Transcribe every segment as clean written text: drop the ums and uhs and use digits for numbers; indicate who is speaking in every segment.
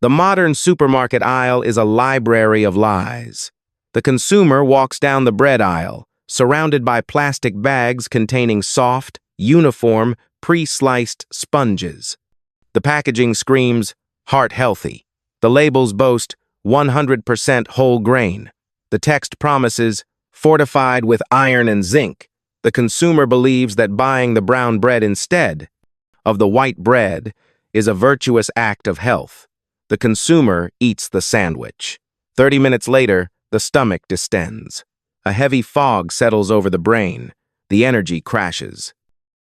Speaker 1: The modern supermarket aisle is a library of lies. The consumer walks down the bread aisle, surrounded by plastic bags containing soft, uniform, pre-sliced sponges. The packaging screams, "Heart healthy." The labels boast 100% whole grain. The text promises, "Fortified with iron and zinc." The consumer believes that buying the brown bread instead of the white bread is a virtuous act of health. The consumer eats the sandwich. 30 minutes later, the stomach distends. A heavy fog settles over the brain. The energy crashes.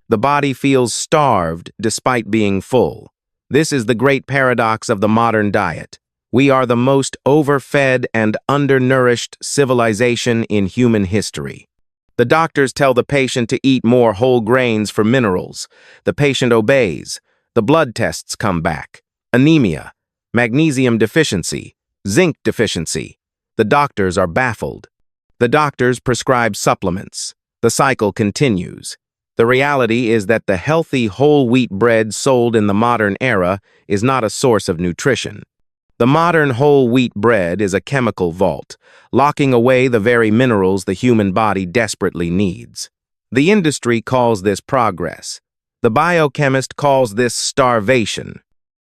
Speaker 1: The body feels starved despite being full. This is the great paradox of the modern diet. We are the most overfed and undernourished civilization in human history. The doctors tell the patient to eat more whole grains for minerals. The patient obeys. The blood tests come back. Anemia, magnesium deficiency, zinc deficiency. The doctors are baffled. The doctors prescribe supplements. The cycle continues. The reality is that the healthy whole wheat bread sold in the modern era is not a source of nutrition. The modern whole wheat bread is a chemical vault, locking away the very minerals the human body desperately needs. The industry calls this progress. The biochemist calls this starvation.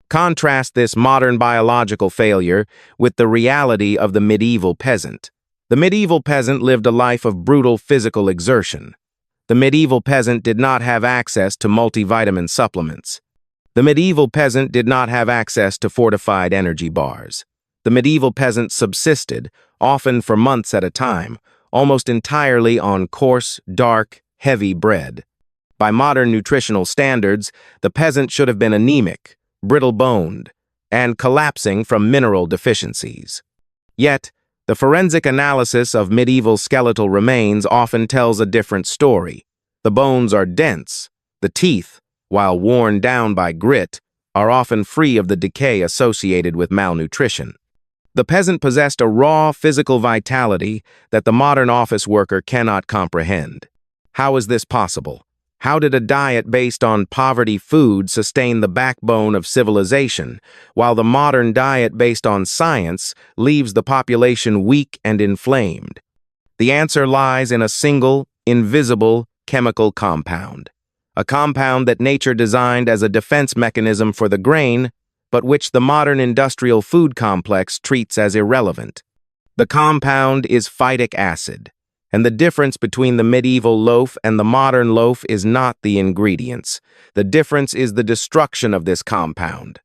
Speaker 1: Contrast this modern biological failure with the reality of the medieval peasant. The medieval peasant lived a life of brutal physical exertion. The medieval peasant did not have access to multivitamin supplements. The medieval peasant did not have access to fortified energy bars. The medieval peasant subsisted, often for months at a time, almost entirely on coarse, dark, heavy bread. By modern nutritional standards, the peasant should have been anemic, brittle-boned, and collapsing from mineral deficiencies. Yet, the forensic analysis of medieval skeletal remains often tells a different story. The bones are dense. The teeth, while worn down by grit, are often free of the decay associated with malnutrition. The peasant possessed a raw physical vitality that the modern office worker cannot comprehend. How is this possible? How did a diet based on poverty food sustain the backbone of civilization, while the modern diet based on science leaves the population weak and inflamed? The answer lies in a single, invisible, chemical compound. A compound that nature designed as a defense mechanism for the grain, but which the modern industrial food complex treats as irrelevant. The compound is phytic acid. And the difference between the medieval loaf and the modern loaf is not the ingredients. The difference is the destruction of this compound.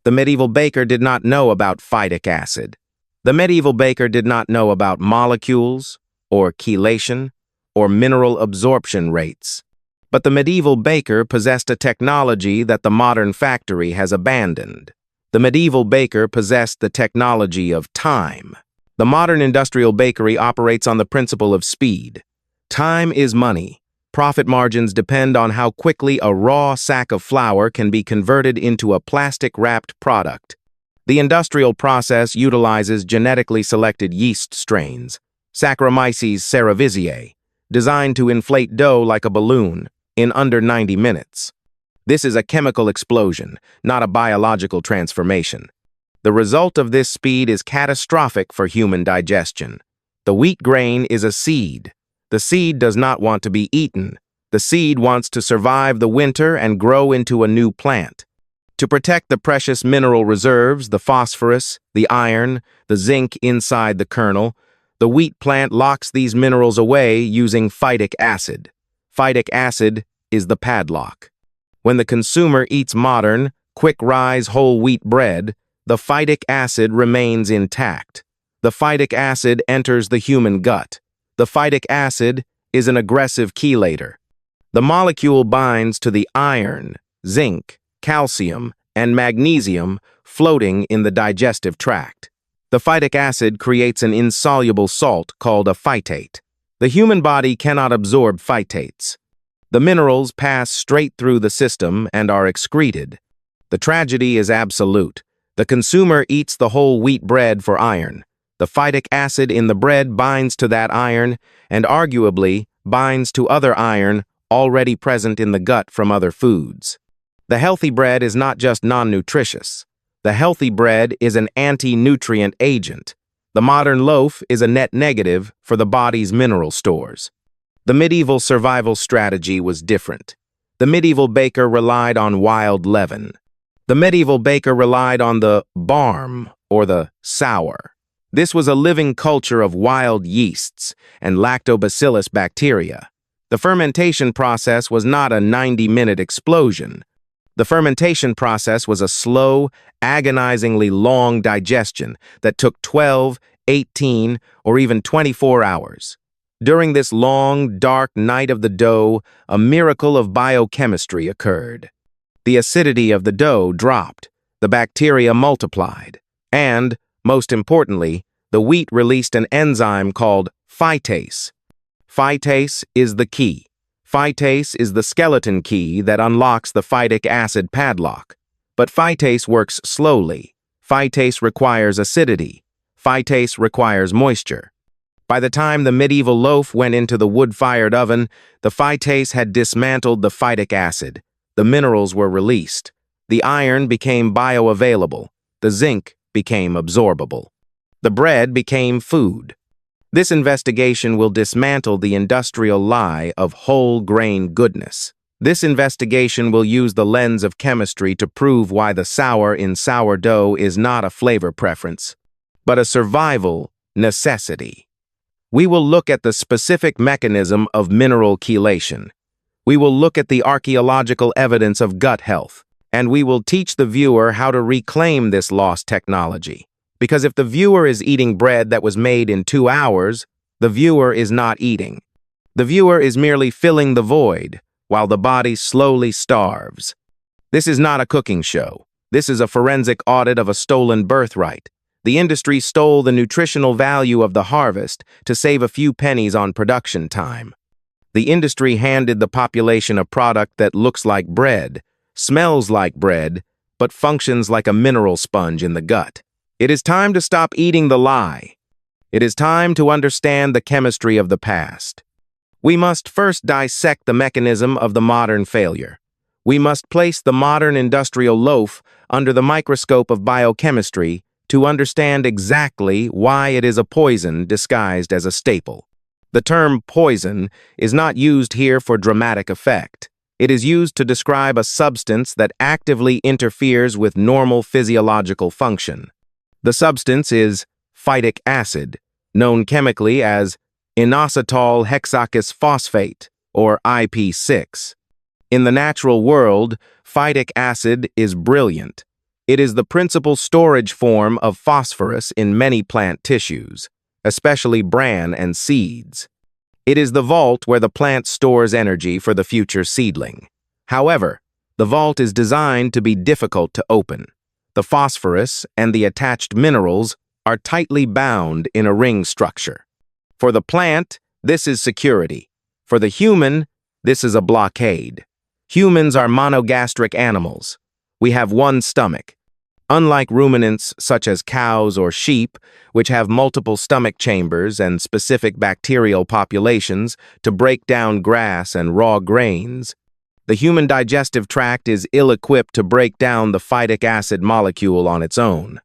Speaker 1: The medieval baker did not know about phytic acid. The medieval baker did not know about molecules, or chelation, or mineral absorption rates. But the medieval baker possessed a technology that the modern factory has abandoned. The medieval baker possessed the technology of time. The modern industrial bakery operates on the principle of speed. Time is money. Profit margins depend on how quickly a raw sack of flour can be converted into a plastic-wrapped product. The industrial process utilizes genetically selected yeast strains, Saccharomyces cerevisiae, designed to inflate dough like a balloon in under 90 minutes. This is a chemical explosion, not a biological transformation. The result of this speed is catastrophic for human digestion. The wheat grain is a seed. The seed does not want to be eaten. The seed wants to survive the winter and grow into a new plant. To protect the precious mineral reserves, the phosphorus, the iron, the zinc inside the kernel, the wheat plant locks these minerals away using phytic acid. Phytic acid is the padlock. When the consumer eats modern, quick-rise whole wheat bread, the phytic acid remains intact. The phytic acid enters the human gut. The phytic acid is an aggressive chelator. The molecule binds to the iron, zinc, calcium, and magnesium floating in the digestive tract. The phytic acid creates an insoluble salt called a phytate. The human body cannot absorb phytates. The minerals pass straight through the system and are excreted. The tragedy is absolute. The consumer eats the whole wheat bread for iron. The phytic acid in the bread binds to that iron and arguably binds to other iron already present in the gut from other foods. The healthy bread is not just non-nutritious. The healthy bread is an anti-nutrient agent. The modern loaf is a net negative for the body's mineral stores. The medieval survival strategy was different. The medieval baker relied on wild leaven. The medieval baker relied on the barm, or the sour. This was a living culture of wild yeasts and lactobacillus bacteria. The fermentation process was not a 90-minute explosion. The fermentation process was a slow, agonizingly long digestion that took 12, 18, or even 24 hours. During this long, dark night of the dough, a miracle of biochemistry occurred. The acidity of the dough dropped, the bacteria multiplied, and, most importantly, the wheat released an enzyme called phytase. Phytase is the key. Phytase is the skeleton key that unlocks the phytic acid padlock. But phytase works slowly. Phytase requires acidity. Phytase requires moisture. By the time the medieval loaf went into the wood-fired oven, the phytase had dismantled the phytic acid. The minerals were released. The iron became bioavailable. The zinc became absorbable. The bread became food. This investigation will dismantle the industrial lie of whole grain goodness. This investigation will use the lens of chemistry to prove why the sour in sourdough is not a flavor preference, but a survival necessity. We will look at the specific mechanism of mineral chelation. We will look at the archaeological evidence of gut health, and we will teach the viewer how to reclaim this lost technology. Because if the viewer is eating bread that was made in 2 hours, the viewer is not eating. The viewer is merely filling the void, while the body slowly starves. This is not a cooking show. This is a forensic audit of a stolen birthright. The industry stole the nutritional value of the harvest to save a few pennies on production time. The industry handed the population a product that looks like bread, smells like bread, but functions like a mineral sponge in the gut. It is time to stop eating the lie. It is time to understand the chemistry of the past. We must first dissect the mechanism of the modern failure. We must place the modern industrial loaf under the microscope of biochemistry to understand exactly why it is a poison disguised as a staple. The term poison is not used here for dramatic effect. It is used to describe a substance that actively interferes with normal physiological function. The substance is phytic acid, known chemically as inositol hexoxous phosphate, or IP6. In the natural world, phytic acid is brilliant. It is the principal storage form of phosphorus in many plant tissues, especially bran and seeds. It is the vault where the plant stores energy for the future seedling. However, the vault is designed to be difficult to open. The phosphorus and the attached minerals are tightly bound in a ring structure. For the plant, this is security. For the human, this is a blockade. Humans are monogastric animals. We have one stomach. Unlike ruminants such as cows or sheep, which have multiple stomach chambers and specific bacterial populations to break down grass and raw grains, the human digestive tract is ill-equipped to break down the phytic acid molecule on its own.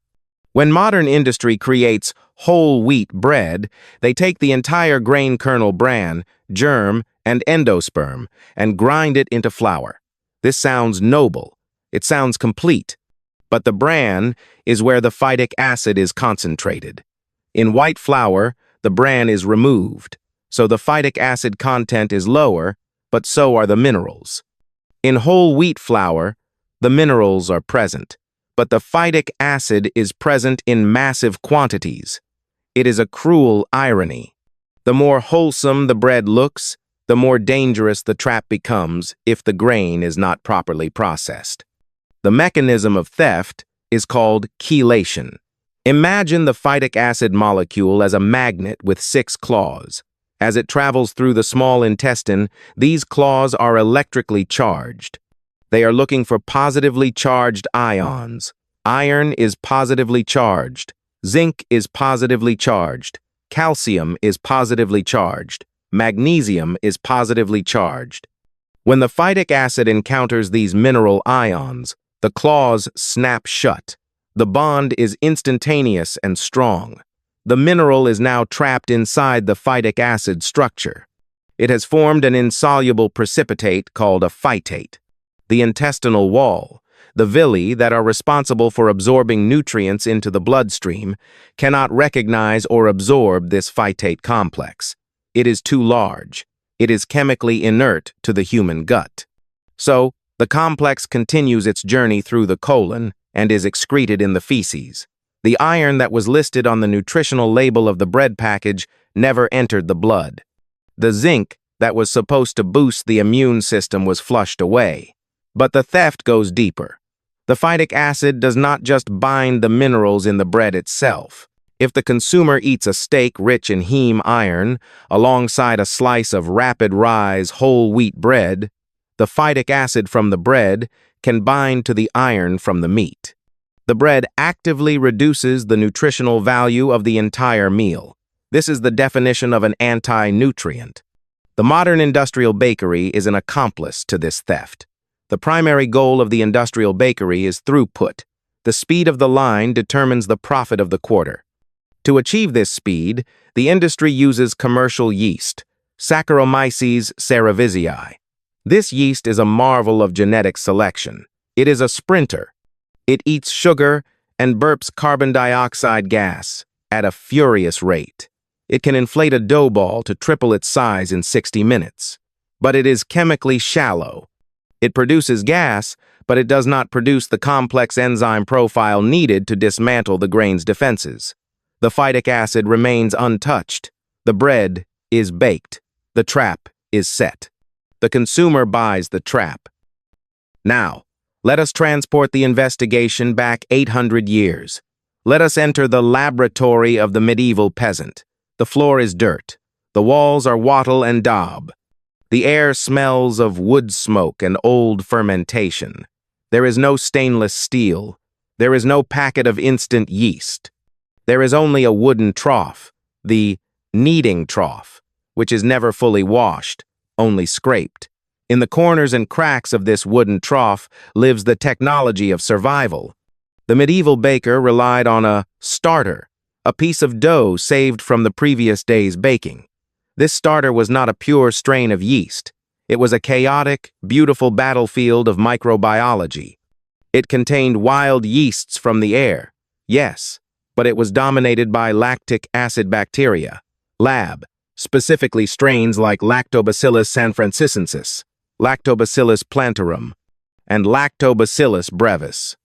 Speaker 1: When modern industry creates whole wheat bread, they take the entire grain kernel bran, germ, and endosperm and grind it into flour. This sounds noble. It sounds complete. But the bran is where the phytic acid is concentrated. In white flour, the bran is removed, so the phytic acid content is lower, but so are the minerals. In whole wheat flour, the minerals are present, but the phytic acid is present in massive quantities. It is a cruel irony. The more wholesome the bread looks, the more dangerous the trap becomes if the grain is not properly processed. The mechanism of theft is called chelation. Imagine the phytic acid molecule as a magnet with 6 claws. As it travels through the small intestine, these claws are electrically charged. They are looking for positively charged ions. Iron is positively charged. Zinc is positively charged. Calcium is positively charged. Magnesium is positively charged. When the phytic acid encounters these mineral ions, the claws snap shut. The bond is instantaneous and strong. The mineral is now trapped inside the phytic acid structure. It has formed an insoluble precipitate called a phytate. The intestinal wall, the villi that are responsible for absorbing nutrients into the bloodstream, cannot recognize or absorb this phytate complex. It is too large. It is chemically inert to the human gut. So, the complex continues its journey through the colon and is excreted in the feces. The iron that was listed on the nutritional label of the bread package never entered the blood. The zinc that was supposed to boost the immune system was flushed away. But the theft goes deeper. The phytic acid does not just bind the minerals in the bread itself. If the consumer eats a steak rich in heme iron alongside a slice of rapid rise whole wheat bread, the phytic acid from the bread can bind to the iron from the meat. The bread actively reduces the nutritional value of the entire meal. This is the definition of an anti-nutrient. The modern industrial bakery is an accomplice to this theft. The primary goal of the industrial bakery is throughput. The speed of the line determines the profit of the quarter. To achieve this speed, the industry uses commercial yeast, Saccharomyces cerevisiae. This yeast is a marvel of genetic selection. It is a sprinter. It eats sugar and burps carbon dioxide gas at a furious rate. It can inflate a dough ball to triple its size in 60 minutes. But it is chemically shallow. It produces gas, but it does not produce the complex enzyme profile needed to dismantle the grain's defenses. The phytic acid remains untouched. The bread is baked. The trap is set. The consumer buys the trap. Now, let us transport the investigation back 800 years. Let us enter the laboratory of the medieval peasant. The floor is dirt. The walls are wattle and daub. The air smells of wood smoke and old fermentation. There is no stainless steel. There is no packet of instant yeast. There is only a wooden trough, the kneading trough, which is never fully washed, only scraped. In the corners and cracks of this wooden trough lives the technology of survival. The medieval baker relied on a starter, a piece of dough saved from the previous day's baking. This starter was not a pure strain of yeast. It was a chaotic, beautiful battlefield of microbiology. It contained wild yeasts from the air, yes, but it was dominated by lactic acid bacteria, lab, specifically strains like Lactobacillus sanfrancisensis, Lactobacillus plantarum, and Lactobacillus brevis.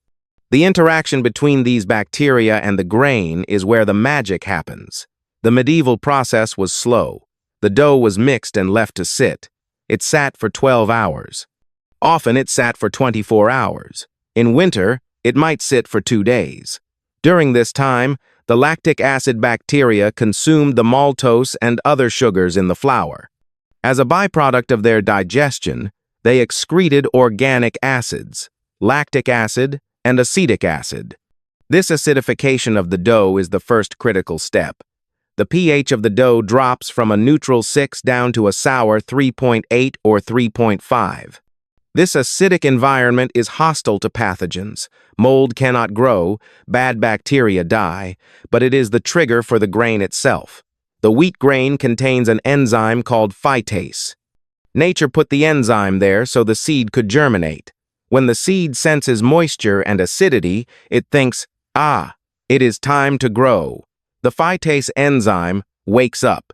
Speaker 1: The interaction between these bacteria and the grain is where the magic happens. The medieval process was slow. The dough was mixed and left to sit. It sat for 12 hours. Often it sat for 24 hours. In winter, it might sit for 2 days. During this time, the lactic acid bacteria consumed the maltose and other sugars in the flour. As a byproduct of their digestion, they excreted organic acids, lactic acid and acetic acid. This acidification of the dough is the first critical step. The pH of the dough drops from a neutral 6 down to a sour 3.8 or 3.5. This acidic environment is hostile to pathogens. Mold cannot grow, bad bacteria die, but it is the trigger for the grain itself. The wheat grain contains an enzyme called phytase. Nature put the enzyme there so the seed could germinate. When the seed senses moisture and acidity, it thinks, it is time to grow. The phytase enzyme wakes up.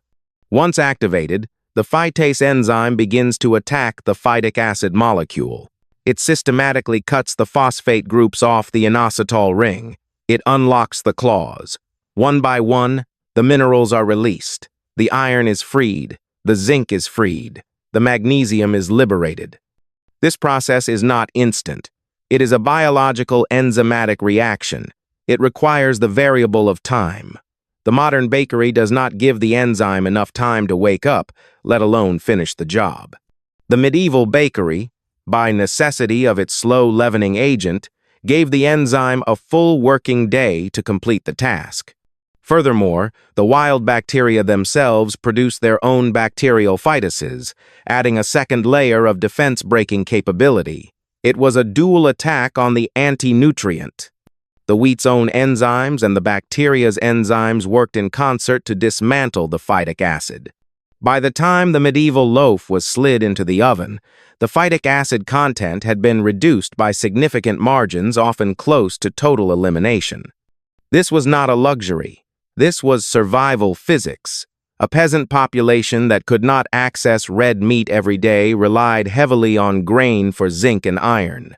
Speaker 1: Once activated, the phytase enzyme begins to attack the phytic acid molecule. It systematically cuts the phosphate groups off the inositol ring. It unlocks the claws. One by one, the minerals are released. The iron is freed. The zinc is freed. The magnesium is liberated. This process is not instant. It is a biological enzymatic reaction. It requires the variable of time. The modern bakery does not give the enzyme enough time to wake up, let alone finish the job. The medieval bakery, by necessity of its slow leavening agent, gave the enzyme a full working day to complete the task. Furthermore, the wild bacteria themselves produce their own bacterial phytases, adding a second layer of defense-breaking capability. It was a dual attack on the anti-nutrient. The wheat's own enzymes and the bacteria's enzymes worked in concert to dismantle the phytic acid. By the time the medieval loaf was slid into the oven, the phytic acid content had been reduced by significant margins, often close to total elimination. This was not a luxury. This was survival physics. A peasant population that could not access red meat every day relied heavily on grain for zinc and iron.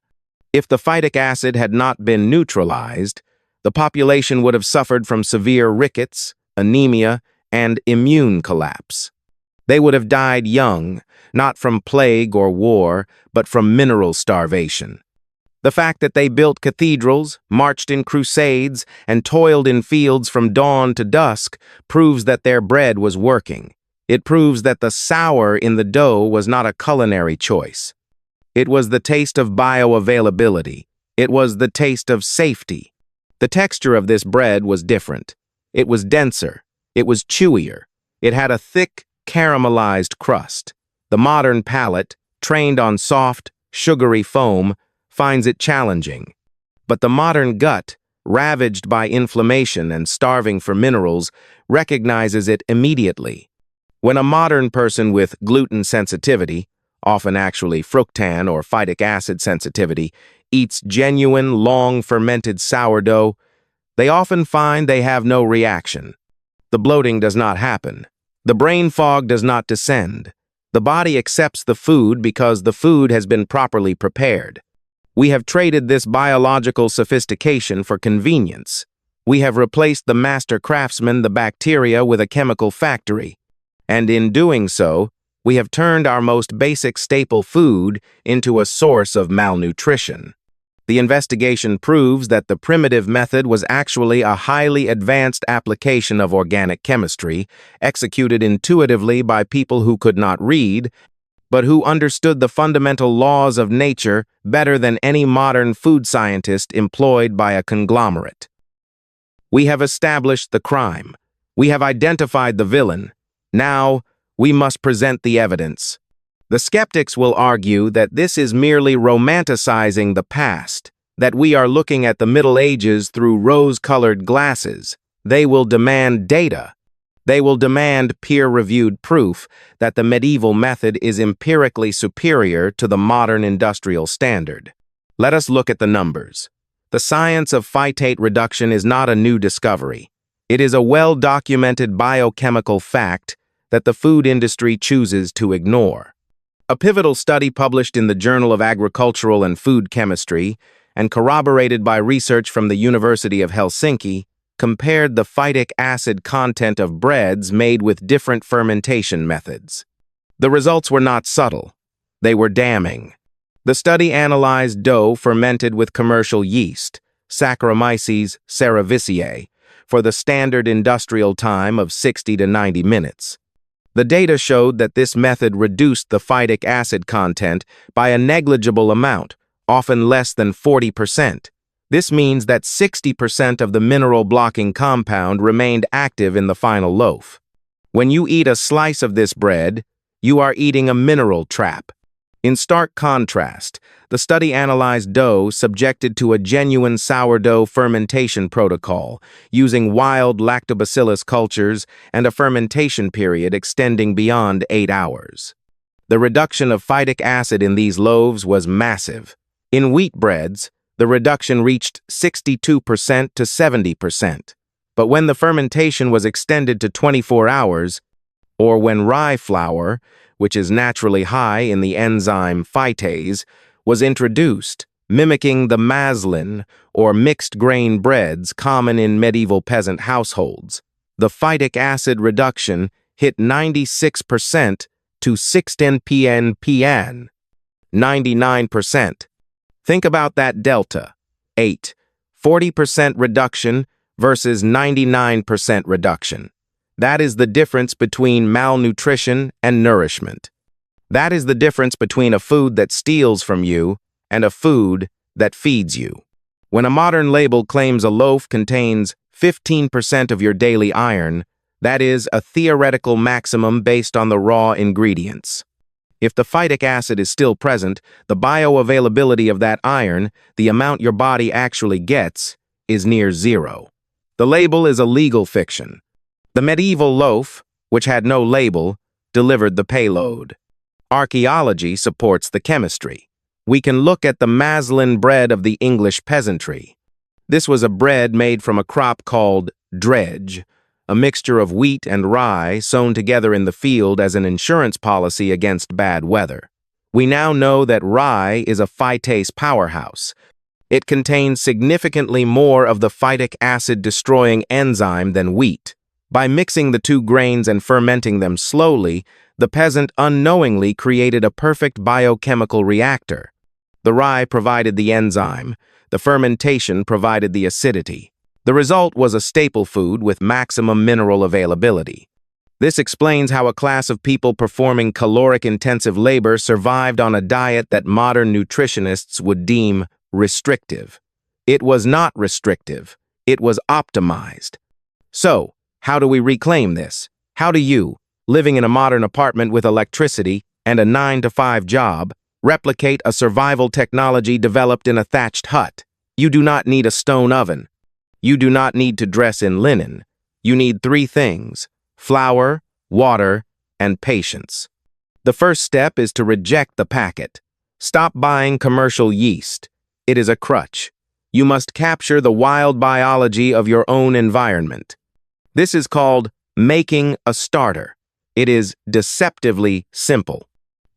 Speaker 1: If the phytic acid had not been neutralized, the population would have suffered from severe rickets, anemia, and immune collapse. They would have died young, not from plague or war, but from mineral starvation. The fact that they built cathedrals, marched in crusades, and toiled in fields from dawn to dusk proves that their bread was working. It proves that the sour in the dough was not a culinary choice. It was the taste of bioavailability. It was the taste of safety. The texture of this bread was different. It was denser. It was chewier. It had a thick, caramelized crust. The modern palate, trained on soft, sugary foam, finds it challenging. But the modern gut, ravaged by inflammation and starving for minerals, recognizes it immediately. When a modern person with gluten sensitivity, often actually fructan or phytic acid sensitivity, eats genuine, long-fermented sourdough, they often find they have no reaction. The bloating does not happen. The brain fog does not descend. The body accepts the food because the food has been properly prepared. We have traded this biological sophistication for convenience. We have replaced the master craftsman, the bacteria, with a chemical factory. And in doing so, we have turned our most basic staple food into a source of malnutrition. The investigation proves that the primitive method was actually a highly advanced application of organic chemistry, executed intuitively by people who could not read, but who understood the fundamental laws of nature better than any modern food scientist employed by a conglomerate. We have established the crime. We have identified the villain. Now, we must present the evidence. The skeptics will argue that this is merely romanticizing the past, that we are looking at the Middle Ages through rose-colored glasses. They will demand data. They will demand peer-reviewed proof that the medieval method is empirically superior to the modern industrial standard. Let us look at the numbers. The science of phytate reduction is not a new discovery. It is a well-documented biochemical fact that the food industry chooses to ignore. A pivotal study published in the Journal of Agricultural and Food Chemistry and corroborated by research from the University of Helsinki compared the phytic acid content of breads made with different fermentation methods. The results were not subtle. They were damning. The study analyzed dough fermented with commercial yeast, Saccharomyces cerevisiae, for the standard industrial time of 60 to 90 minutes. The data showed that this method reduced the phytic acid content by a negligible amount, often less than 40%. This means that 60% of the mineral-blocking compound remained active in the final loaf. When you eat a slice of this bread, you are eating a mineral trap. In stark contrast, the study analyzed dough subjected to a genuine sourdough fermentation protocol, using wild lactobacillus cultures and a fermentation period extending beyond 8 hours. The reduction of phytic acid in these loaves was massive. In wheat breads, the reduction reached 62% to 70%. But when the fermentation was extended to 24 hours, or when rye flour, which is naturally high in the enzyme phytase, was introduced, mimicking the maslin or mixed-grain breads common in medieval peasant households, the phytic acid reduction hit 96% to 6 99%. Think about that delta. 40% reduction versus 99% reduction. That is the difference between malnutrition and nourishment. That is the difference between a food that steals from you and a food that feeds you. When a modern label claims a loaf contains 15% of your daily iron, that is a theoretical maximum based on the raw ingredients. If the phytic acid is still present, the bioavailability of that iron, the amount your body actually gets, is near zero. The label is a legal fiction. The medieval loaf, which had no label, delivered the payload. Archaeology supports the chemistry. We can look at the Maslin bread of the English peasantry. This was a bread made from a crop called dredge, a mixture of wheat and rye sown together in the field as an insurance policy against bad weather. We now know that rye is a phytase powerhouse. It contains significantly more of the phytic acid-destroying enzyme than wheat. By mixing the two grains and fermenting them slowly, the peasant unknowingly created a perfect biochemical reactor. The rye provided the enzyme. The fermentation provided the acidity. The result was a staple food with maximum mineral availability. This explains how a class of people performing caloric-intensive labor survived on a diet that modern nutritionists would deem restrictive. It was not restrictive. It was optimized. So, how do we reclaim this? How do you, living in a modern apartment with electricity and a 9-to-5 job, replicate a survival technology developed in a thatched hut? You do not need a stone oven. You do not need to dress in linen. You need 3 things: flour, water, and patience. The first step is to reject the packet. Stop buying commercial yeast. It is a crutch. You must capture the wild biology of your own environment. This is called making a starter. It is deceptively simple.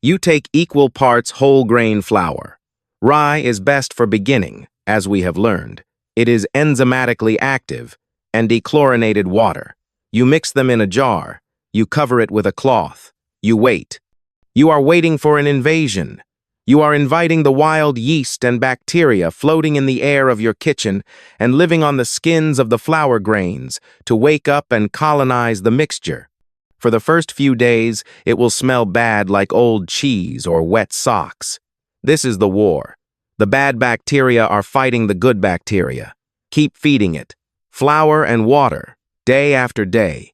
Speaker 1: You take equal parts whole grain flour. Rye is best for beginning, as we have learned. It is enzymatically active, and dechlorinated water. You mix them in a jar. You cover it with a cloth. You wait. You are waiting for an invasion. You are inviting the wild yeast and bacteria floating in the air of your kitchen and living on the skins of the flour grains to wake up and colonize the mixture. For the first few days, it will smell bad like old cheese or wet socks. This is the war. The bad bacteria are fighting the good bacteria. Keep feeding it. Flour and water, day after day.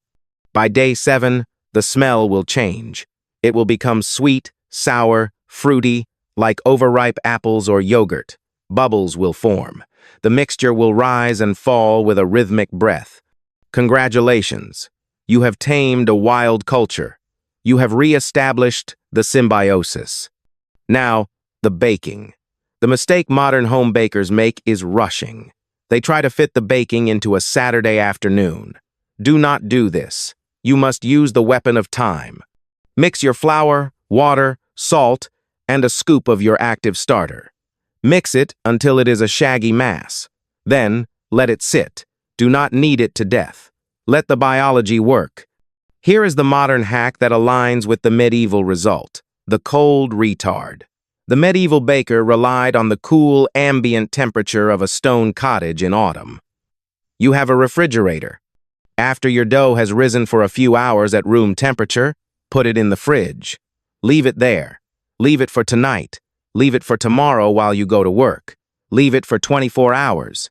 Speaker 1: By day 7, the smell will change. It will become sweet, sour, fruity, like overripe apples or yogurt. Bubbles will form. The mixture will rise and fall with a rhythmic breath. Congratulations. You have tamed a wild culture. You have re-established the symbiosis. Now, the baking. The mistake modern home bakers make is rushing. They try to fit the baking into a Saturday afternoon. Do not do this. You must use the weapon of time. Mix your flour, water, salt, and a scoop of your active starter. Mix it until it is a shaggy mass. Then, let it sit. Do not knead it to death. Let the biology work. Here is the modern hack that aligns with the medieval result: the cold retard. The medieval baker relied on the cool, ambient temperature of a stone cottage in autumn. You have a refrigerator. After your dough has risen for a few hours at room temperature, put it in the fridge. Leave it there. Leave it for tonight. Leave it for tomorrow while you go to work. Leave it for 24 hours.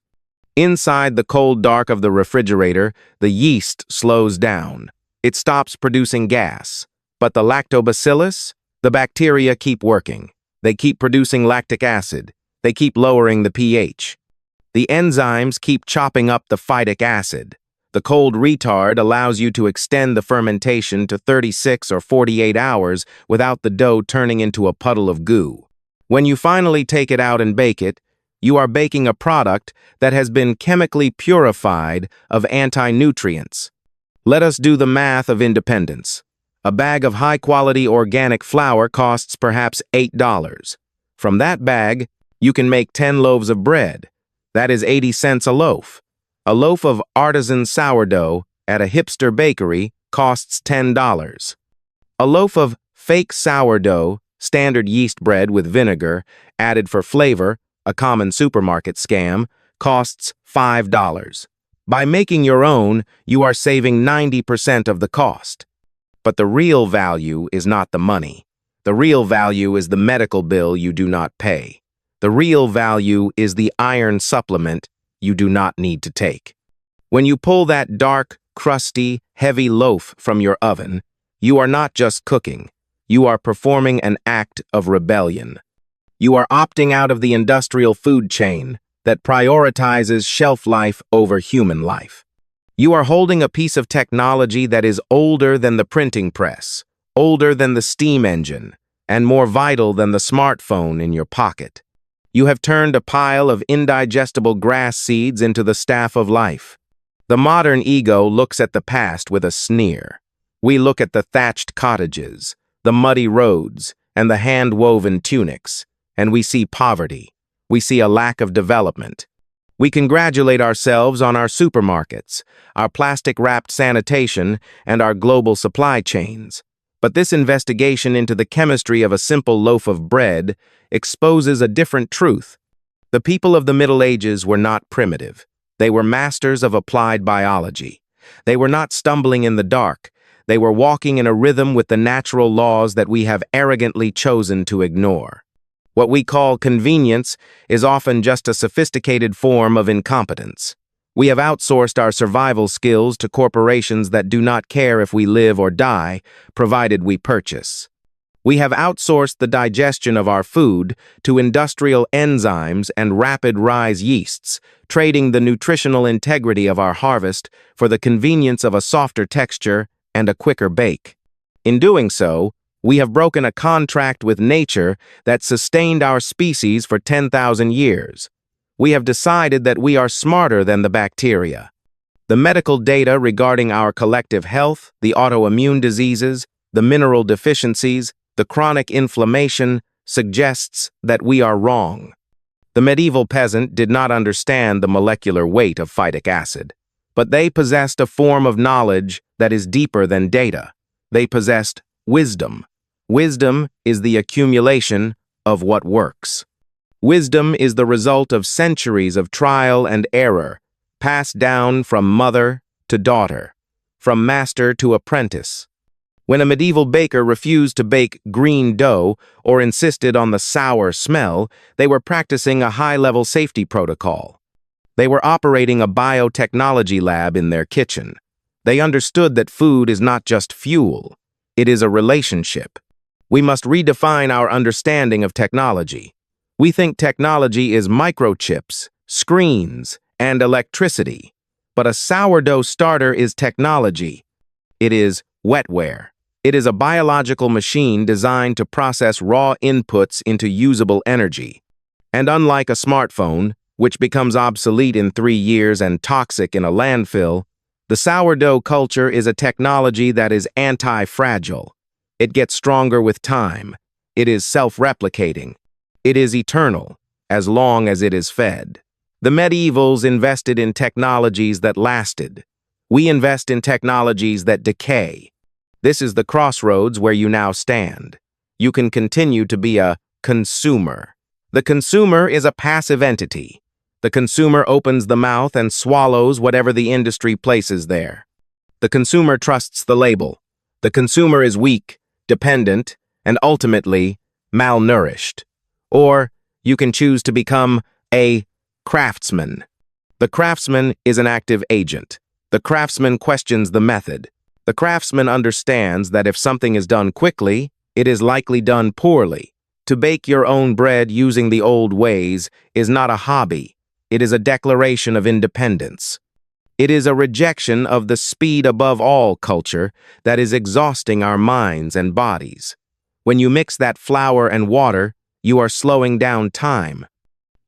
Speaker 1: Inside the cold dark of the refrigerator, the yeast slows down. It stops producing gas. But the lactobacillus, the bacteria keep working. They keep producing lactic acid. They keep lowering the pH. The enzymes keep chopping up the phytic acid. The cold retard allows you to extend the fermentation to 36 or 48 hours without the dough turning into a puddle of goo. When you finally take it out and bake it, you are baking a product that has been chemically purified of anti-nutrients. Let us do the math of independence. A bag of high-quality organic flour costs perhaps $8. From that bag, you can make 10 loaves of bread. That is 80 cents a loaf. A loaf of artisan sourdough at a hipster bakery costs $10. A loaf of fake sourdough, standard yeast bread with vinegar, added for flavor, a common supermarket scam, costs $5. By making your own, you are saving 90% of the cost. But the real value is not the money. The real value is the medical bill you do not pay. The real value is the iron supplement you do not need to take. When you pull that dark, crusty, heavy loaf from your oven, you are not just cooking. You are performing an act of rebellion. You are opting out of the industrial food chain, that prioritizes shelf life over human life. You are holding a piece of technology that is older than the printing press, older than the steam engine, and more vital than the smartphone in your pocket. You have turned a pile of indigestible grass seeds into the staff of life. The modern ego looks at the past with a sneer. We look at the thatched cottages, the muddy roads, and the hand-woven tunics, and we see poverty. We see a lack of development. We congratulate ourselves on our supermarkets, our plastic-wrapped sanitation, and our global supply chains. But this investigation into the chemistry of a simple loaf of bread exposes a different truth. The people of the Middle Ages were not primitive. They were masters of applied biology. They were not stumbling in the dark. They were walking in a rhythm with the natural laws that we have arrogantly chosen to ignore. What we call convenience is often just a sophisticated form of incompetence. We have outsourced our survival skills to corporations that do not care if we live or die, provided we purchase. We have outsourced the digestion of our food to industrial enzymes and rapid-rise yeasts, trading the nutritional integrity of our harvest for the convenience of a softer texture and a quicker bake. In doing so, we have broken a contract with nature that sustained our species for 10,000 years. We have decided that we are smarter than the bacteria. The medical data regarding our collective health, the autoimmune diseases, the mineral deficiencies, the chronic inflammation, suggests that we are wrong. The medieval peasant did not understand the molecular weight of phytic acid, but they possessed a form of knowledge that is deeper than data. They possessed wisdom. Wisdom is the accumulation of what works. Wisdom is the result of centuries of trial and error, passed down from mother to daughter, from master to apprentice. When a medieval baker refused to bake green dough or insisted on the sour smell, they were practicing a high-level safety protocol. They were operating a biotechnology lab in their kitchen. They understood that food is not just fuel, it is a relationship. We must redefine our understanding of technology. We think technology is microchips, screens, and electricity. But a sourdough starter is technology. It is wetware. It is a biological machine designed to process raw inputs into usable energy. And unlike a smartphone, which becomes obsolete in 3 years and toxic in a landfill, the sourdough culture is a technology that is anti-fragile. It gets stronger with time. It is self-replicating. It is eternal, as long as it is fed. The medievals invested in technologies that lasted. We invest in technologies that decay. This is the crossroads where you now stand. You can continue to be a consumer. The consumer is a passive entity. The consumer opens the mouth and swallows whatever the industry places there. The consumer trusts the label. The consumer is weak, dependent, and ultimately malnourished. Or you can choose to become a craftsman. The craftsman is an active agent. The craftsman questions the method. The craftsman understands that if something is done quickly, it is likely done poorly. To bake your own bread using the old ways is not a hobby. It is a declaration of independence. It is a rejection of the speed above all culture that is exhausting our minds and bodies. When you mix that flour and water, you are slowing down time.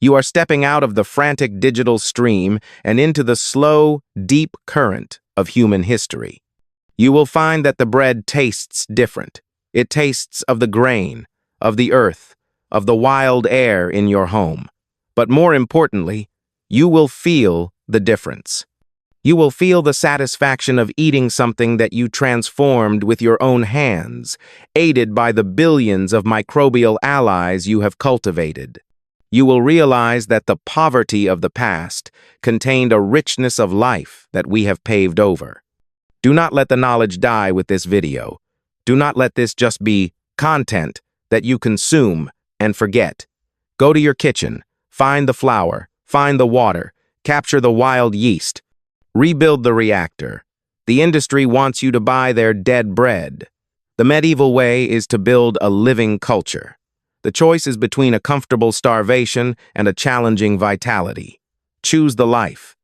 Speaker 1: You are stepping out of the frantic digital stream and into the slow, deep current of human history. You will find that the bread tastes different. It tastes of the grain, of the earth, of the wild air in your home. But more importantly, you will feel the difference. You will feel the satisfaction of eating something that you transformed with your own hands, aided by the billions of microbial allies you have cultivated. You will realize that the poverty of the past contained a richness of life that we have paved over. Do not let the knowledge die with this video. Do not let this just be content that you consume and forget. Go to your kitchen, find the flour, find the water, capture the wild yeast. Rebuild the reactor. The industry wants you to buy their dead bread. The medieval way is to build a living culture. The choice is between a comfortable starvation and a challenging vitality. Choose the life.